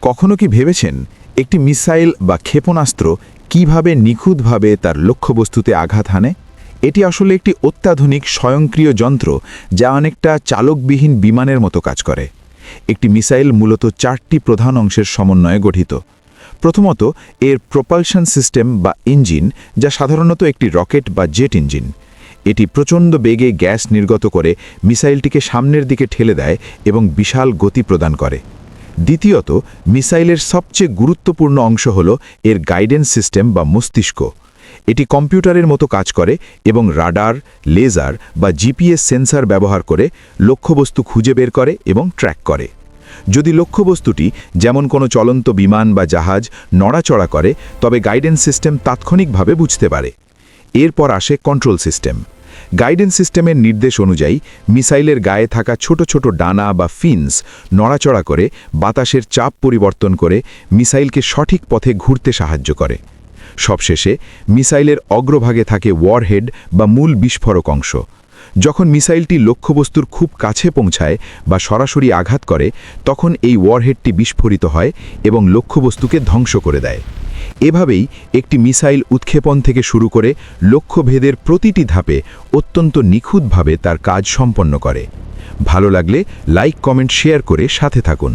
কখনো কি ভেবেছেন একটি মিসাইল বা ক্ষেপণাস্ত্র কিভাবে নিখুঁতভাবে তার লক্ষ্যবস্তুতে আঘাত হানে? এটি আসলে একটি অত্যাধুনিক স্বয়ংক্রিয় যন্ত্র যা অনেকটা চালকবিহীন বিমানের মতো কাজ করে। একটি মিসাইল মূলত 4টি প্রধান অংশের সমন্বয়ে গঠিত। প্রথমত, এর প্রপালশন সিস্টেম বা ইঞ্জিন, যা সাধারণত একটি রকেট বা জেট ইঞ্জিন। এটি প্রচণ্ড বেগে গ্যাস নির্গত করে মিসাইলটিকে সামনের দিকে ঠেলে দেয় এবং বিশাল গতি প্রদান করে। দ্বিতীয়ত, মিসাইলের সবচেয়ে গুরুত্বপূর্ণ অংশ হল এর গাইডেন্স সিস্টেম বা মস্তিষ্ক। এটি কম্পিউটারের মতো কাজ করে এবং রাডার, লেজার বা জিপিএস সেন্সর ব্যবহার করে লক্ষ্যবস্তু খুঁজে বের করে এবং ট্র্যাক করে। যদি লক্ষ্যবস্তুটি, যেমন কোনো চলন্ত বিমান বা জাহাজ, নড়াচড়া করে, তবে গাইডেন্স সিস্টেম তাৎক্ষণিকভাবে বুঝতে পারে। এরপর আসে কন্ট্রোল সিস্টেম। গাইডেন্স সিস্টেমের নির্দেশ অনুযায়ী মিসাইলের গায়ে থাকা ছোট ছোট ডানা বা ফিন্স নড়াচড়া করে বাতাসের চাপ পরিবর্তন করে মিসাইলকে সঠিক পথে ঘুরতে সাহায্য করে। সবশেষে মিসাইলের অগ্রভাগে থাকে ওয়ারহেড বা মূল বিস্ফোরক অংশ। যখন মিসাইলটি লক্ষ্যবস্তুর খুব কাছে পৌঁছায় বা সরাসরি আঘাত করে, তখন এই ওয়ারহেডটি বিস্ফোরিত হয় এবং লক্ষ্যবস্তুকে ধ্বংস করে দেয়। এভাবেই একটি মিসাইল উৎক্ষেপণ থেকে শুরু করে লক্ষ্যভেদের প্রতিটি ধাপে অত্যন্ত নিখুঁতভাবে তার কাজ সম্পন্ন করে। ভালো লাগলে লাইক, কমেন্ট, শেয়ার করে সাথে থাকুন।